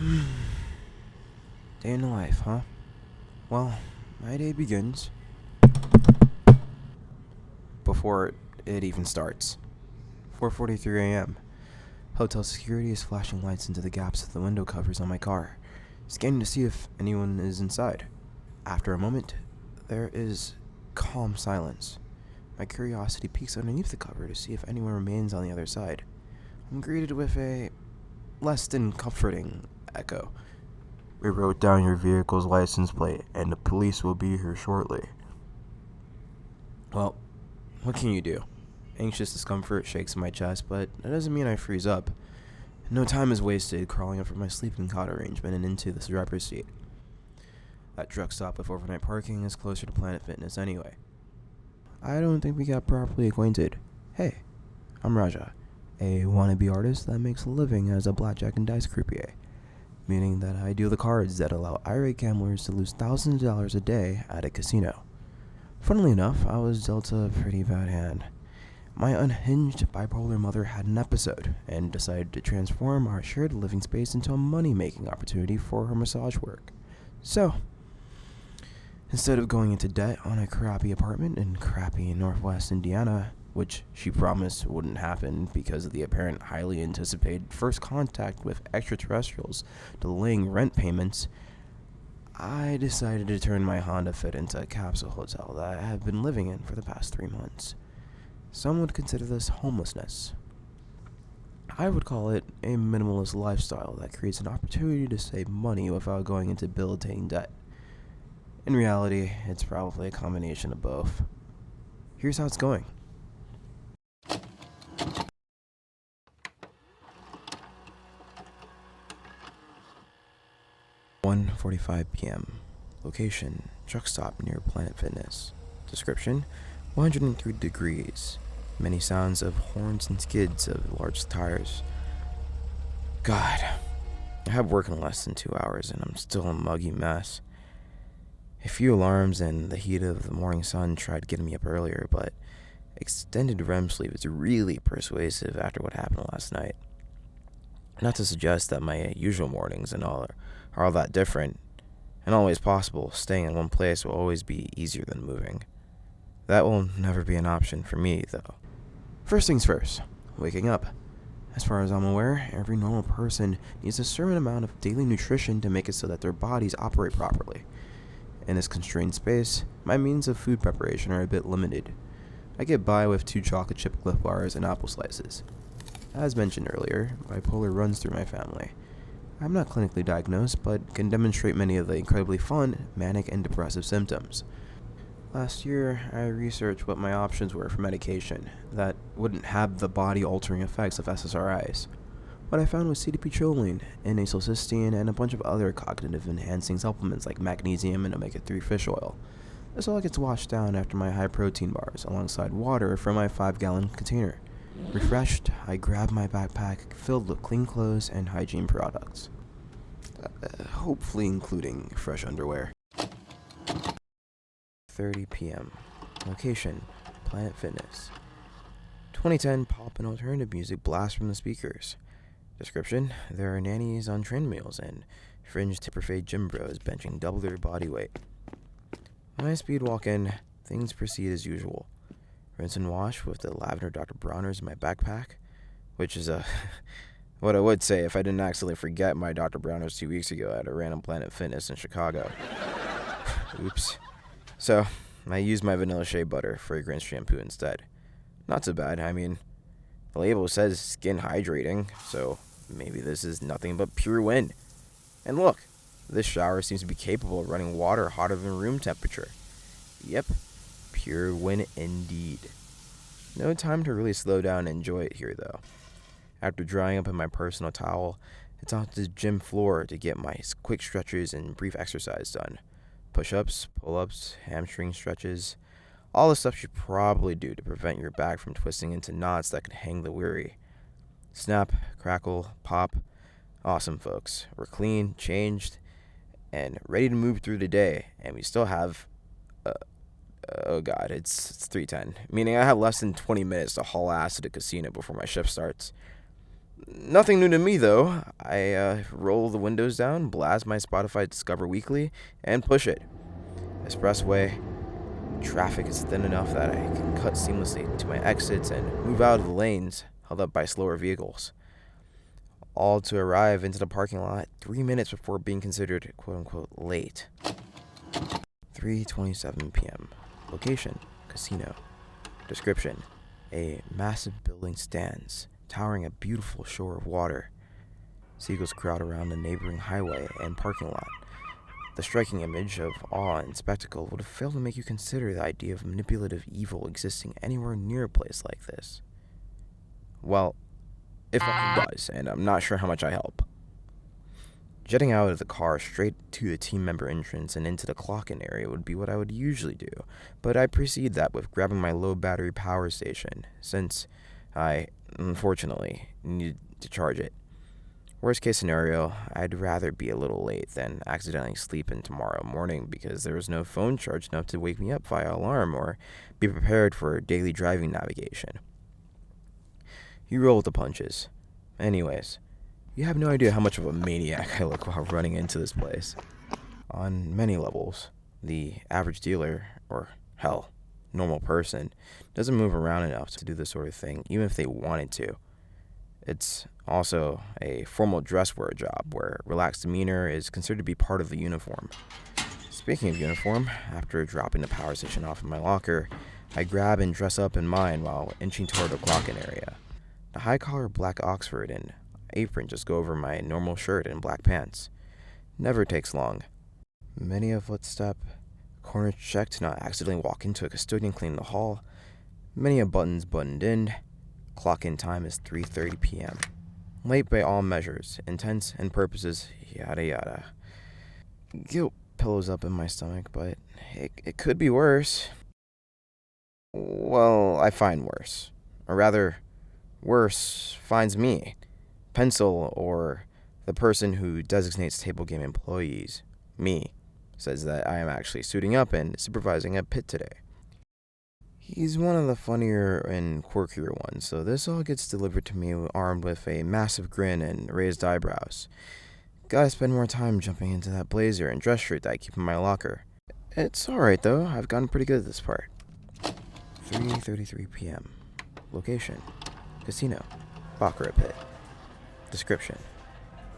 Day in the life, huh? Well, my day begins before it even starts. 4:43 a.m. Hotel security is flashing lights into the gaps of the window covers on my car, scanning to see if anyone is inside. After a moment, there is calm silence. My curiosity peeks underneath the cover to see if anyone remains on the other side. I'm greeted with a less than comforting echo. We wrote down your vehicle's license plate, and the police will be here shortly. Well, what can you do? Anxious discomfort shakes in my chest, but that doesn't mean I freeze up. No time is wasted crawling up from my sleeping cot arrangement and into the driver's seat. That Truckstop with overnight parking is closer to Planet Fitness anyway. I don't think we got properly acquainted. Hey, I'm Raja, a wannabe artist that makes a living as a blackjack and dice croupier, meaning that I deal the cards that allow irate gamblers to lose thousands of dollars a day at a casino. Funnily enough, I was dealt a pretty bad hand. My unhinged bipolar mother had an episode and decided to transform our shared living space into a money-making opportunity for her massage work. So, instead of going into debt on a crappy apartment in crappy Northwest Indiana, which she promised wouldn't happen because of the apparent highly anticipated first contact with extraterrestrials delaying rent payments, I decided to turn my Honda Fit into a capsule hotel that I have been living in for the past 3 months. Some would consider this homelessness. I would call it a minimalist lifestyle that creates an opportunity to save money without going into debilitating debt. In reality, it's probably a combination of both. Here's how it's going. 1:45 p.m. Location, Truckstop near Planet Fitness. Description, 103 degrees. Many sounds of horns and skids of large tires. God, I have work in less than 2 hours and I'm still a muggy mess. A few alarms and the heat of the morning sun tried getting me up earlier, but extended REM sleep is really persuasive after what happened last night. Not to suggest that my usual mornings and all are all that different, and always possible, staying in one place will always be easier than moving. That will never be an option for me, though. First things first, waking up. As far as I'm aware, every normal person needs a certain amount of daily nutrition to make it so that their bodies operate properly. In this constrained space, my means of food preparation are a bit limited. I get by with 2 chocolate chip Cliff bars and apple slices. As mentioned earlier, bipolar runs through my family. I'm not clinically diagnosed, but can demonstrate many of the incredibly fun, manic, and depressive symptoms. Last year, I researched what my options were for medication that wouldn't have the body-altering effects of SSRIs. What I found was CDP-choline, N-acetylcysteine, and a bunch of other cognitive-enhancing supplements like magnesium and omega-3 fish oil. This all gets washed down after my high-protein bars, alongside water from my 5-gallon container. Refreshed, I grab my backpack filled with clean clothes and hygiene products. Hopefully including fresh underwear. 30 p.m. Location, Planet Fitness. 2010 pop and alternative music blast from the speakers. Description, there are nannies on treadmills and fringe tipper-fade gym bros benching double their body weight. When I speed walk in, things proceed as usual. Rinse and wash with the lavender Dr. Bronner's in my backpack, which is what I would say if I didn't accidentally forget my Dr. Bronner's 2 weeks ago at a random Planet Fitness in Chicago. Oops. So, I used my vanilla shea butter fragrance shampoo instead. Not so bad, I mean, the label says skin hydrating, so maybe this is nothing but pure win. And look, this shower seems to be capable of running water hotter than room temperature. Yep, pure win indeed. No time to really slow down and enjoy it here though. After drying up in my personal towel, it's onto the gym floor to get my quick stretches and brief exercise done. Push-ups, pull-ups, hamstring stretches, all the stuff you probably do to prevent your back from twisting into knots that could hang the weary. Snap, crackle, pop. Awesome, folks. We're clean, changed, and ready to move through the day, and we still have oh god, it's 3:10, meaning I have less than 20 minutes to haul ass to the casino before my shift starts. Nothing new to me, though. I roll the windows down, blast my Spotify Discover Weekly, and push it. Expressway. Traffic is thin enough that I can cut seamlessly to my exits and move out of the lanes held up by slower vehicles. All to arrive into the parking lot 3 minutes before being considered quote-unquote late. 3:27 p.m. Location, casino. Description, a massive building stands, towering a beautiful shore of water. Seagulls crowd around the neighboring highway and parking lot. The striking image of awe and spectacle would have failed to make you consider the idea of manipulative evil existing anywhere near a place like this. Well, if it does, and I'm not sure how much I help. Jetting out of the car straight to the team member entrance and into the clock-in area would be what I would usually do, but I precede that with grabbing my low battery power station, since I, unfortunately, need to charge it. Worst case scenario, I'd rather be a little late than accidentally sleep in tomorrow morning because there was no phone charge enough to wake me up via alarm or be prepared for daily driving navigation. You roll with the punches. Anyways, you have no idea how much of a maniac I look while running into this place. On many levels, the average dealer, or hell, normal person, doesn't move around enough to do this sort of thing, even if they wanted to. It's also a formal dress wear job where relaxed demeanor is considered to be part of the uniform. Speaking of uniform, after dropping the power station off in my locker, I grab and dress up in mine while inching toward the clock-in area. The high-collar black Oxford and apron just go over my normal shirt and black pants. Never takes long. Many a footstep, corner check to not accidentally walk into a custodian cleaning the hall, many a buttons buttoned in. Clock-in time is 3:30 p.m. Late by all measures, intents and purposes, yada yada. Guilt pillows up in my stomach, but it could be worse. Well, I find worse. Or rather, worse finds me. Pencil, or the person who designates table game employees, me, says that I am actually suiting up and supervising a pit today. He's one of the funnier and quirkier ones, so this all gets delivered to me armed with a massive grin and raised eyebrows. Gotta spend more time jumping into that blazer and dress shirt that I keep in my locker. It's alright though, I've gotten pretty good at this part. 3:33 p.m. Location, casino, baccarat pit. Description,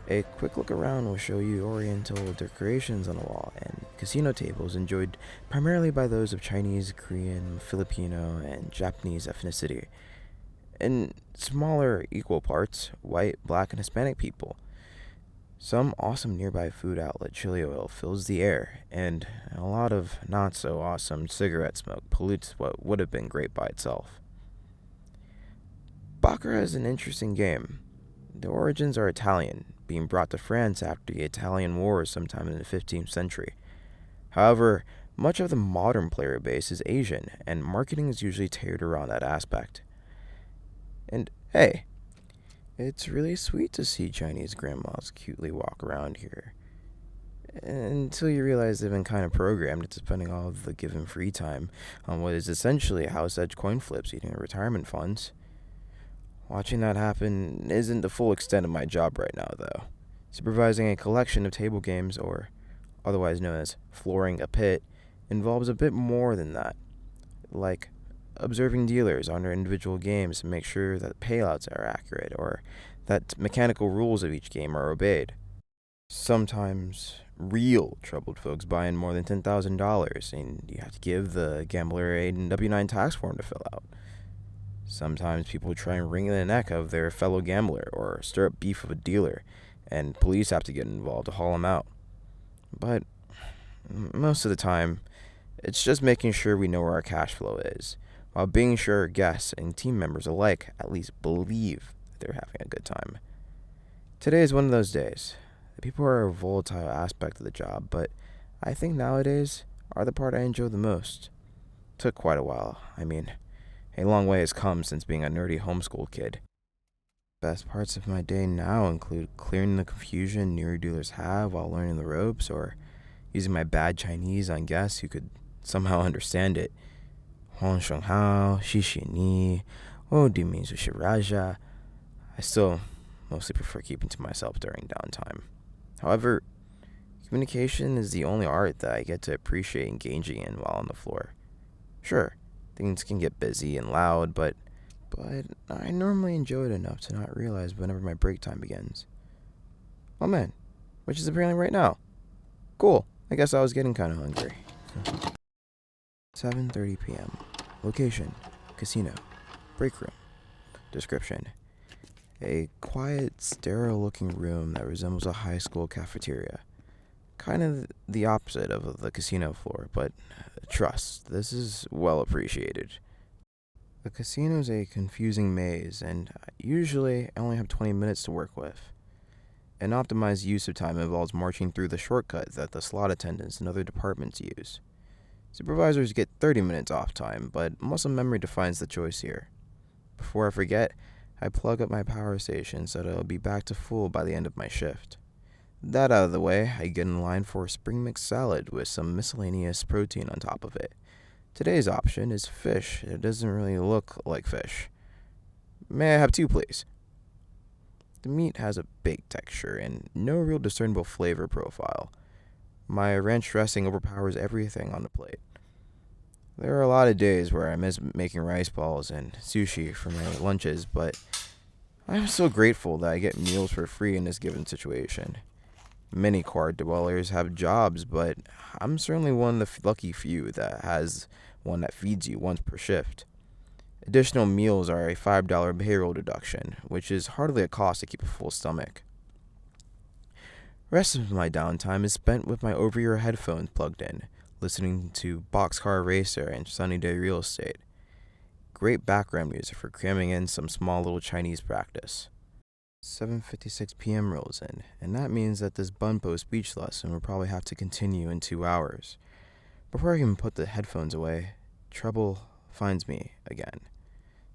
a quick look around will show you oriental decorations on the wall and casino tables enjoyed primarily by those of Chinese, Korean, Filipino, and Japanese ethnicity. In smaller equal parts, white, black, and Hispanic people. Some awesome nearby food outlet chili oil fills the air, and a lot of not so awesome cigarette smoke pollutes what would have been great by itself. Baccarat is an interesting game. The origins are Italian, being brought to France after the Italian Wars sometime in the 15th century. However, much of the modern player base is Asian, and marketing is usually tailored around that aspect. And hey, it's really sweet to see Chinese grandmas cutely walk around here. Until you realize they've been kind of programmed into spending all of the given free time on what is essentially house-edge coin flips eating their retirement funds. Watching that happen isn't the full extent of my job right now, though. Supervising a collection of table games, or otherwise known as flooring a pit, involves a bit more than that. Like observing dealers on their individual games to make sure that payouts are accurate, or that mechanical rules of each game are obeyed. Sometimes real troubled folks buy in more than $10,000, and you have to give the gambler a W-9 tax form to fill out. Sometimes people try and wring the neck of their fellow gambler or stir up beef with a dealer, and police have to get involved to haul them out. But most of the time, it's just making sure we know where our cash flow is, while being sure our guests and team members alike at least believe that they're having a good time. Today is one of those days. The people are a volatile aspect of the job, but I think nowadays are the part I enjoy the most. Took quite a while. A long way has come since being a nerdy homeschool kid. Best parts of my day now include clearing the confusion newer dealers have while learning the ropes, or using my bad Chinese on guests who could somehow understand it. Huang Sheng Hao, Xi Xi Ni, Wo Di Min Su Shi Raja. I still mostly prefer keeping to myself during downtime. However, communication is the only art that I get to appreciate engaging in while on the floor. Sure, things can get busy and loud, but I normally enjoy it enough to not realize whenever my break time begins. Oh man, which is apparently right now. Cool, I guess I was getting kind of hungry. 7:30 p.m. Location, casino, break room. Description: a quiet, sterile-looking room that resembles a high school cafeteria. Kind of the opposite of the casino floor, but trust, this is well appreciated. The casino is a confusing maze, and usually I only have 20 minutes to work with. An optimized use of time involves marching through the shortcut that the slot attendants and other departments use. Supervisors get 30 minutes off time, but muscle memory defines the choice here. Before I forget, I plug up my power station so that I'll be back to full by the end of my shift. That out of the way, I get in line for a spring mix salad with some miscellaneous protein on top of it. Today's option is fish. It doesn't really look like fish. May I have 2, please? The meat has a big texture and no real discernible flavor profile. My ranch dressing overpowers everything on the plate. There are a lot of days where I miss making rice balls and sushi for my lunches, but I'm so grateful that I get meals for free in this given situation. Many quad dwellers have jobs, but I'm certainly one of the lucky few that has one that feeds you once per shift. Additional meals are a $5 payroll deduction, which is hardly a cost to keep a full stomach. Rest of my downtime is spent with my over-ear headphones plugged in, listening to Boxcar Racer and Sunny Day Real Estate. Great background music for cramming in some small little Chinese practice. 7:56 p.m. rolls in, and that means that this Bunpo speech lesson will probably have to continue in 2 hours. Before I can put the headphones away, trouble finds me again.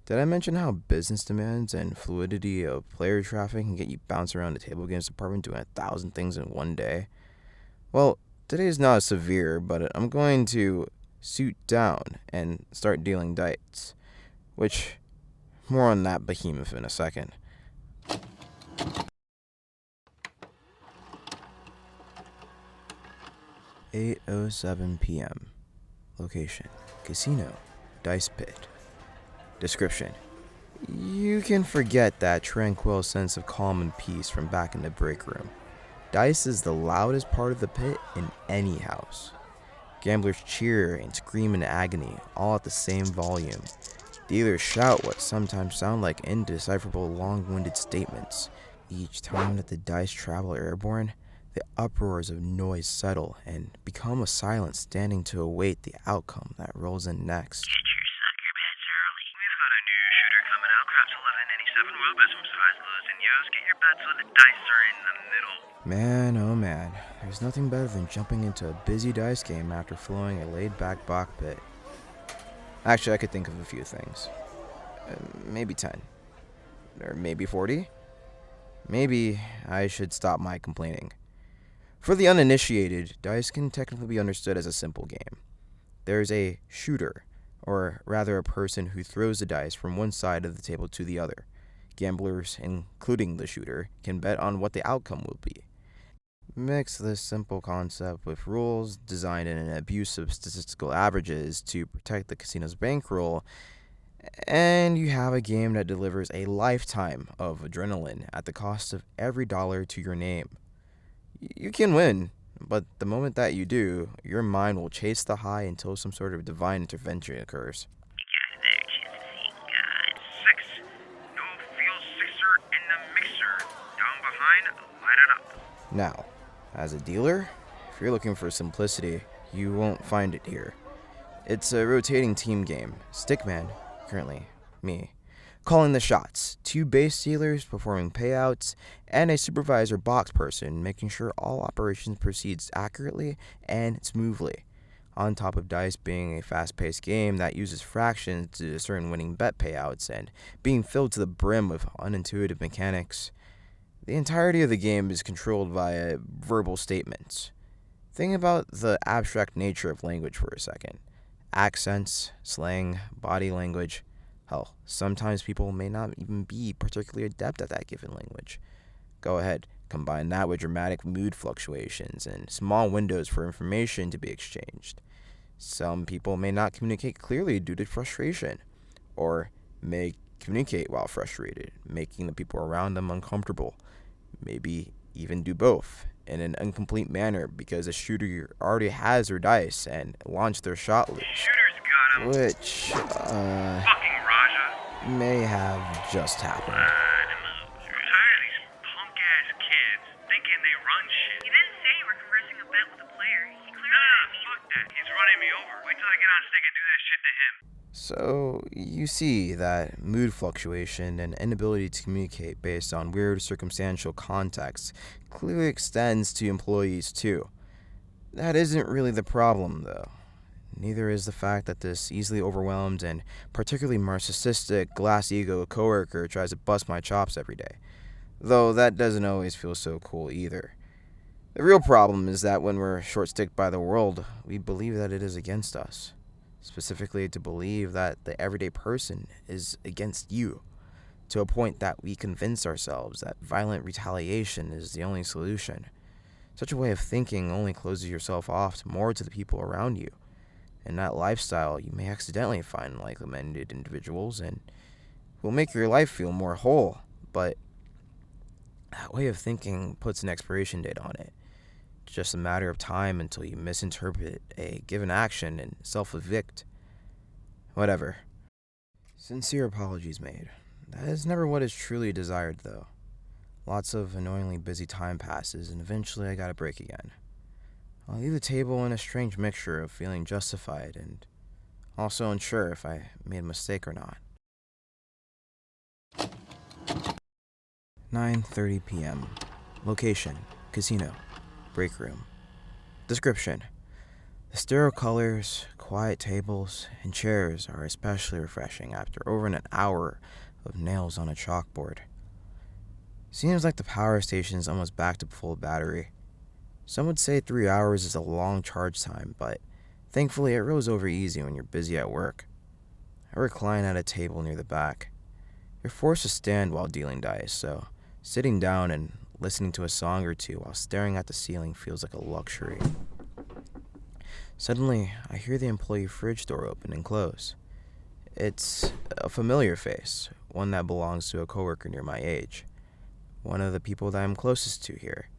Did I mention how business demands and fluidity of player traffic can get you bouncing around the table games department doing 1,000 things in one day? Well, today is not as severe, but I'm going to suit down and start dealing dice, which, more on that behemoth in a second. 8:07 p.m. Location, casino, dice pit. Description: you can forget that tranquil sense of calm and peace from back in the break room. Dice is the loudest part of the pit in any house. Gamblers cheer and scream in agony, all at the same volume. Dealers shout what sometimes sound like indecipherable long-winded statements. Each time that the dice travel airborne, the uproars of noise settle and become a silence standing to await the outcome that rolls in next. Get your sucker bets early. We've got a new shooter coming out. Craps 1187 will bet some size lows and yos. Get your bets when the dice are in the middle. Man, oh man, there's nothing better than jumping into a busy dice game after flowing a laid-back Bach pit. Actually, I could think of a few things. Maybe 10. Or maybe 40. Maybe I should stop my complaining. For the uninitiated, dice can technically be understood as a simple game. There's a shooter, or rather a person who throws the dice from one side of the table to the other. Gamblers, including the shooter, can bet on what the outcome will be. Mix this simple concept with rules designed in an abuse of statistical averages to protect the casino's bankroll, and you have a game that delivers a lifetime of adrenaline at the cost of every dollar to your name. You can win, but the moment that you do, your mind will chase the high until some sort of divine intervention occurs. You got their chances, God. 6. No fuel sixer in the mixer. Down behind, light it up. Now, as a dealer, if you're looking for simplicity, you won't find it here. It's a rotating team game. Stickman, currently me, calling the shots, 2 base dealers performing payouts, and a supervisor box person making sure all operations proceeds accurately and smoothly. On top of dice being a fast-paced game that uses fractions to discern winning bet payouts and being filled to the brim with unintuitive mechanics, the entirety of the game is controlled via verbal statements. Think about the abstract nature of language for a second. Accents, slang, body language, Hell, sometimes people may not even be particularly adept at that given language. Go ahead, combine that with dramatic mood fluctuations and small windows for information to be exchanged. Some people may not communicate clearly due to frustration, or may communicate while frustrated, making the people around them uncomfortable. Maybe even do both in an incomplete manner because the shooter already has their dice and launched their shot list, Shooter's got him. which Fucking Raja. may have just happened. You're tired of these punk-ass kids thinking they run shit. He didn't say you were conversing a bit with a player. He clearly Fuck that. He's running me over. Wait till I get on stick and do that shit to him. So, you see that mood fluctuation and inability to communicate based on weird circumstantial context clearly extends to employees too. That isn't really the problem, though. Neither is the fact that this easily overwhelmed and particularly narcissistic, glass-ego coworker tries to bust my chops every day. Though that doesn't always feel so cool either. The real problem is that when we're short-sticked by the world, we believe that it is against us. Specifically to believe that the everyday person is against you, to a point that we convince ourselves that violent retaliation is the only solution. Such a way of thinking only closes yourself off more to the people around you. In that lifestyle, you may accidentally find like-minded individuals and will make your life feel more whole, but that way of thinking puts an expiration date on it. It's just a matter of time until you misinterpret a given action and self-evict. Whatever. Sincere apologies made. That is never what is truly desired, though. Lots of annoyingly busy time passes, and eventually I gotta break again. I'll leave the table in a strange mixture of feeling justified and also unsure if I made a mistake or not. 9:30 p.m. Location: casino. Break room. Description: the sterile colors, quiet tables, and chairs are especially refreshing after over an hour of nails on a chalkboard. Seems like the power station is almost back to full battery. Some would say 3 hours is a long charge time, but thankfully it rolls over easy when you're busy at work. I recline at a table near the back. You're forced to stand while dealing dice, so sitting down and listening to a song or two while staring at the ceiling feels like a luxury. Suddenly, I hear the employee fridge door open and close. It's a familiar face, one that belongs to a coworker near my age. One of the people that I'm closest to here.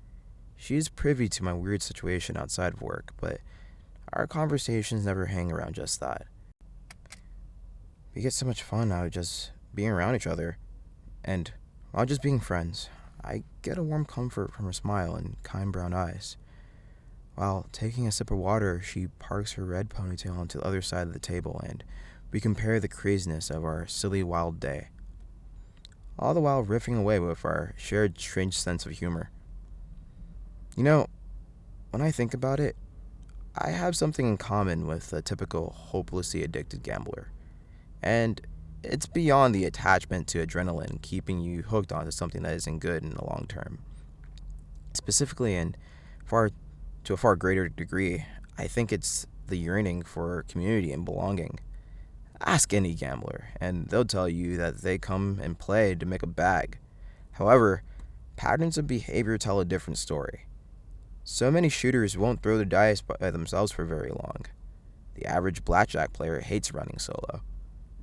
She's privy to my weird situation outside of work, but our conversations never hang around just that. We get so much fun out of just being around each other, and while just being friends, I get a warm comfort from her smile and kind brown eyes. While taking a sip of water, she parks her red ponytail onto the other side of the table, and we compare the craziness of our silly wild day, all the while riffing away with our shared strange sense of humor. You know, when I think about it, I have something in common with a typical hopelessly addicted gambler, and it's beyond the attachment to adrenaline keeping you hooked onto something that isn't good in the long term. Specifically, and to a far greater degree, I think it's the yearning for community and belonging. Ask any gambler, and they'll tell you that they come and play to make a bag. However, patterns of behavior tell a different story. So many shooters won't throw the dice by themselves for very long. The average blackjack player hates running solo.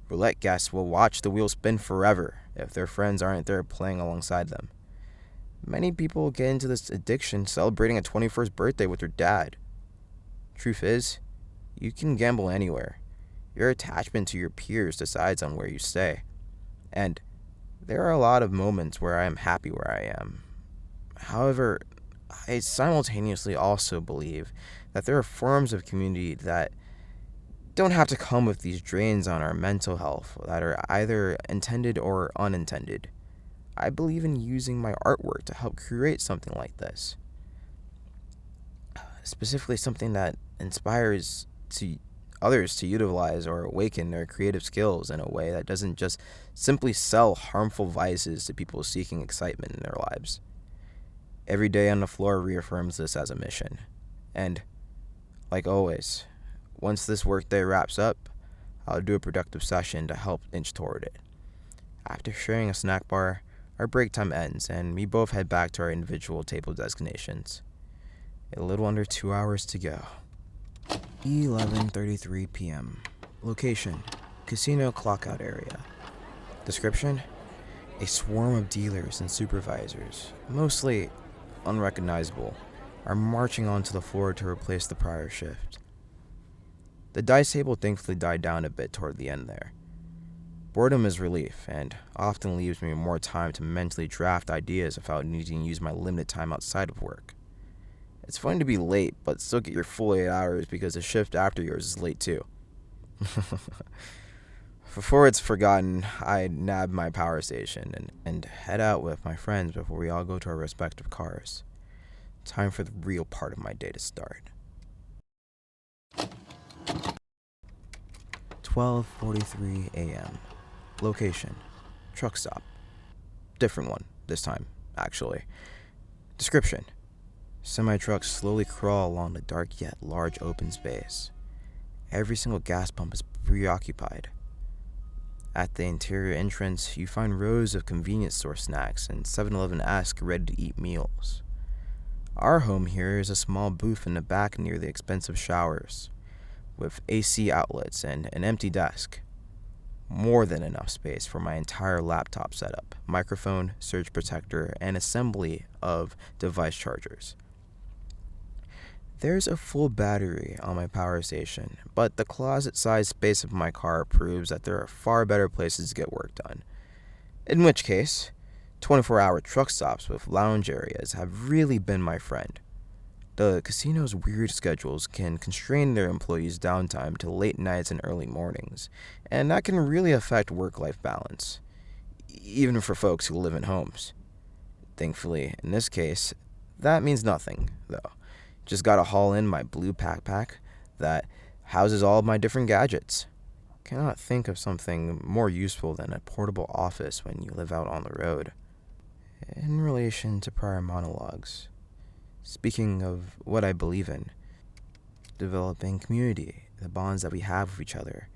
Roulette guests will watch the wheel spin forever if their friends aren't there playing alongside them. Many people get into this addiction celebrating a 21st birthday with their dad. Truth is, you can gamble anywhere. Your attachment to your peers decides on where you stay. And there are a lot of moments where I am happy where I am. However, I simultaneously also believe that there are forms of community that don't have to come with these drains on our mental health that are either intended or unintended. I believe in using my artwork to help create something like this. Specifically something that inspires others to utilize or awaken their creative skills in a way that doesn't just simply sell harmful vices to people seeking excitement in their lives. Every day on the floor reaffirms this as a mission. And, like always, once this workday wraps up, I'll do a productive session to help inch toward it. After sharing a snack bar, our break time ends and we both head back to our individual table designations. A little under 2 hours to go. 11:33 p.m. Location: casino clockout area. Description: a swarm of dealers and supervisors, mostly unrecognizable, are marching onto the floor to replace the prior shift. The dice table thankfully died down a bit toward the end there. Boredom is relief, and often leaves me more time to mentally draft ideas without needing to use my limited time outside of work. It's fun to be late, but still get your full 8 hours because the shift after yours is late too. Before it's forgotten, I nab my power station and head out with my friends before we all go to our respective cars. Time for the real part of my day to start. 12:43 a.m. Location: Truckstop. Different one this time, actually. Description: semi-trucks slowly crawl along the dark yet large open space. Every single gas pump is preoccupied. At the interior entrance, you find rows of convenience store snacks and 7-Eleven-esque ready-to-eat meals. Our home here is a small booth in the back near the expensive showers, with AC outlets and an empty desk. More than enough space for my entire laptop setup, microphone, surge protector, and assembly of device chargers. There's a full battery on my power station, but the closet-sized space of my car proves that there are far better places to get work done. In which case, 24-hour truck stops with lounge areas have really been my friend. The casino's weird schedules can constrain their employees' downtime to late nights and early mornings, and that can really affect work-life balance, even for folks who live in homes. Thankfully, in this case, that means nothing, though. Just gotta haul in my blue backpack that houses all of my different gadgets. Cannot think of something more useful than a portable office when you live out on the road. In relation to prior monologues, speaking of what I believe in, developing community, the bonds that we have with each other,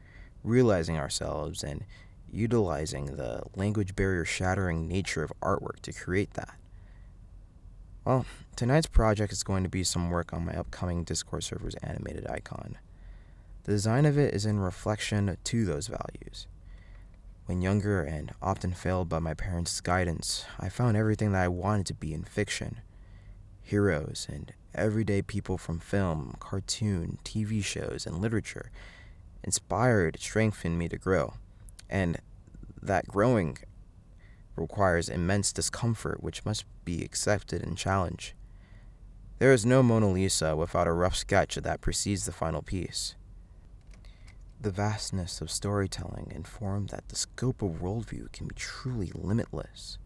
realizing ourselves, and utilizing the language barrier shattering nature of artwork to create that. Well, tonight's project is going to be some work on my upcoming Discord server's animated icon. The design of it is in reflection to those values. When younger and often failed by my parents' guidance, I found everything that I wanted to be in fiction. Heroes and everyday people from film, cartoon, TV shows, and literature inspired, strengthened me to grow. And that growing requires immense discomfort which must be accepted and challenged. There is no Mona Lisa without a rough sketch that precedes the final piece. The vastness of storytelling informed that the scope of worldview can be truly limitless.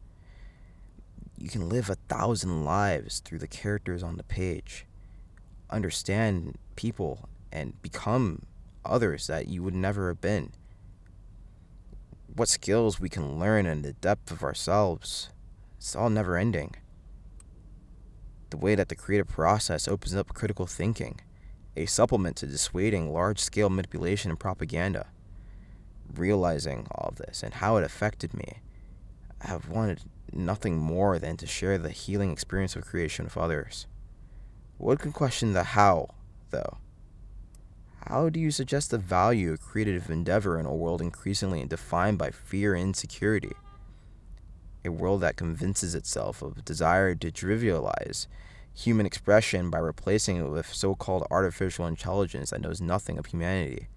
You can live 1,000 lives through the characters on the page, understand people, and become others that you would never have been. What skills we can learn in the depth of ourselves, it's all never ending. The way that the creative process opens up critical thinking, a supplement to dissuading large-scale manipulation and propaganda. Realizing all of this and how it affected me, I have wanted nothing more than to share the healing experience of creation with others. One can question the how, though. How do you suggest the value of creative endeavor in a world increasingly defined by fear and insecurity? A world that convinces itself of a desire to trivialize human expression by replacing it with so-called artificial intelligence that knows nothing of humanity.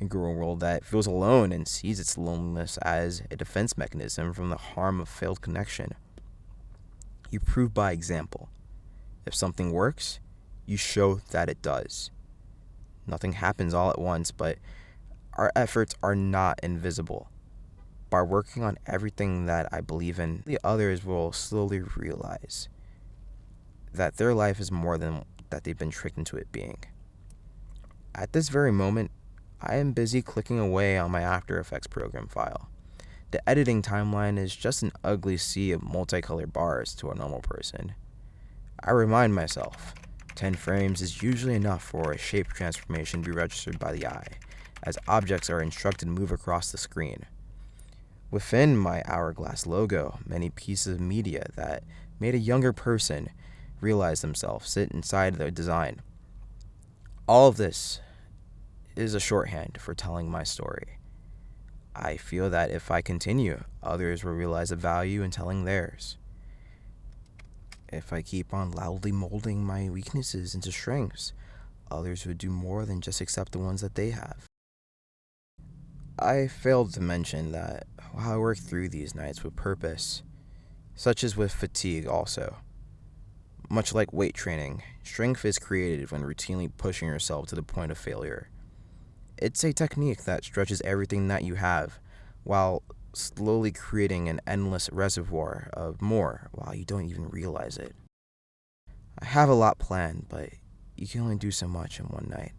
A growing world that feels alone and sees its loneliness as a defense mechanism from the harm of failed connection. You prove by example. If something works, you show that it does. Nothing happens all at once, but our efforts are not invisible. By working on everything that I believe in, the others will slowly realize that their life is more than that they've been tricked into it being. At this very moment, I am busy clicking away on my After Effects program file. The editing timeline is just an ugly sea of multicolored bars to a normal person. I remind myself, 10 frames is usually enough for a shape transformation to be registered by the eye, as objects are instructed to move across the screen. Within my hourglass logo, many pieces of media that made a younger person realize themselves sit inside the design. All of this is a shorthand for telling my story. I feel that if I continue, others will realize the value in telling theirs. If I keep on loudly molding my weaknesses into strengths, others would do more than just accept the ones that they have. I failed to mention that while I work through these nights with purpose, such as with fatigue also. Much like weight training, strength is created when routinely pushing yourself to the point of failure. It's a technique that stretches everything that you have, while slowly creating an endless reservoir of more while you don't even realize it. I have a lot planned, but you can only do so much in one night.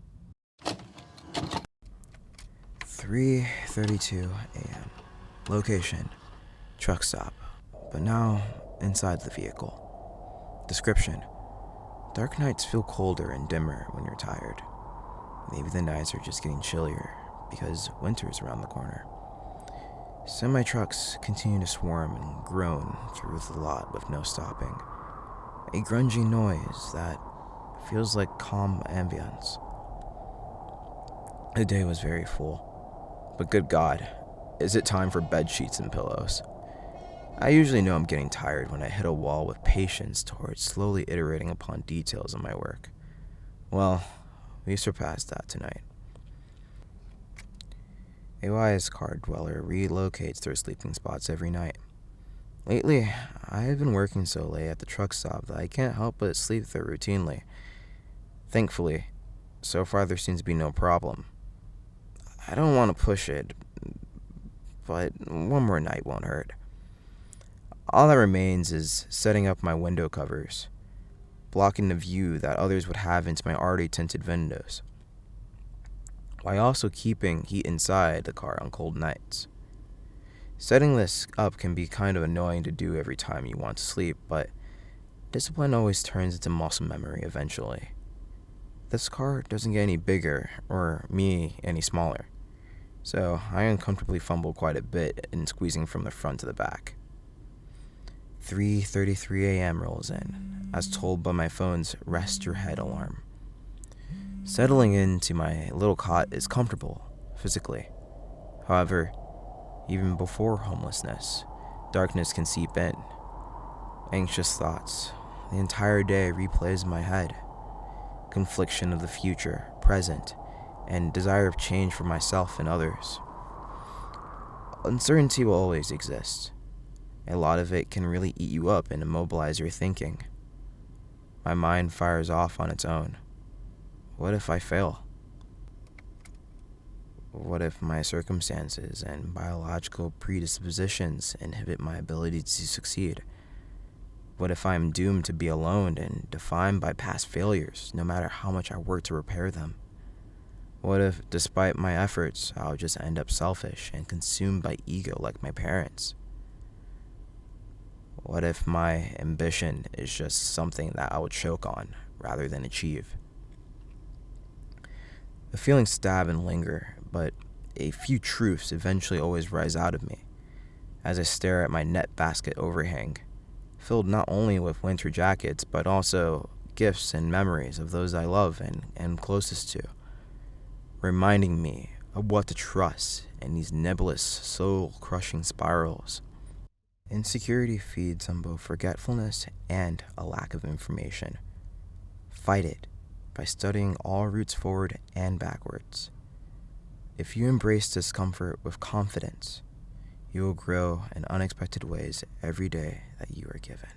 3:32 a.m. Location, Truckstop, but now inside the vehicle. Description: dark nights feel colder and dimmer when you're tired. Maybe the nights are just getting chillier because winter's around the corner. Semi-trucks continue to swarm and groan through the lot with no stopping. A grungy noise that feels like calm ambience. The day was very full. But good God, is it time for bed sheets and pillows? I usually know I'm getting tired when I hit a wall with patience towards slowly iterating upon details of my work. Well, we surpassed that tonight. A wise car dweller relocates their sleeping spots every night. Lately, I have been working so late at the truck stop that I can't help but sleep there routinely. Thankfully, so far there seems to be no problem. I don't want to push it, but one more night won't hurt. All that remains is setting up my window covers, blocking the view that others would have into my already tinted windows, while also keeping heat inside the car on cold nights. Setting this up can be kind of annoying to do every time you want to sleep, but discipline always turns into muscle memory eventually. This car doesn't get any bigger, or me any smaller, so I uncomfortably fumble quite a bit in squeezing from the front to the back. 3:33 a.m. rolls in, as told by my phone's rest your head alarm. Settling into my little cot is comfortable, physically. However, even before homelessness, darkness can seep in. Anxious thoughts, the entire day replays in my head. Confliction of the future, present, and desire of change for myself and others. Uncertainty will always exist. A lot of it can really eat you up and immobilize your thinking. My mind fires off on its own. What if I fail? What if my circumstances and biological predispositions inhibit my ability to succeed? What if I am doomed to be alone and defined by past failures, no matter how much I work to repair them? What if, despite my efforts, I'll just end up selfish and consumed by ego like my parents? What if my ambition is just something that I will choke on rather than achieve? The feelings stab and linger, but a few truths eventually always rise out of me as I stare at my net basket overhang, filled not only with winter jackets, but also gifts and memories of those I love and am closest to, reminding me of what to trust in these nebulous, soul-crushing spirals. Insecurity feeds on both forgetfulness and a lack of information. Fight it by studying all routes forward and backwards. If you embrace discomfort with confidence, you will grow in unexpected ways every day that you are given.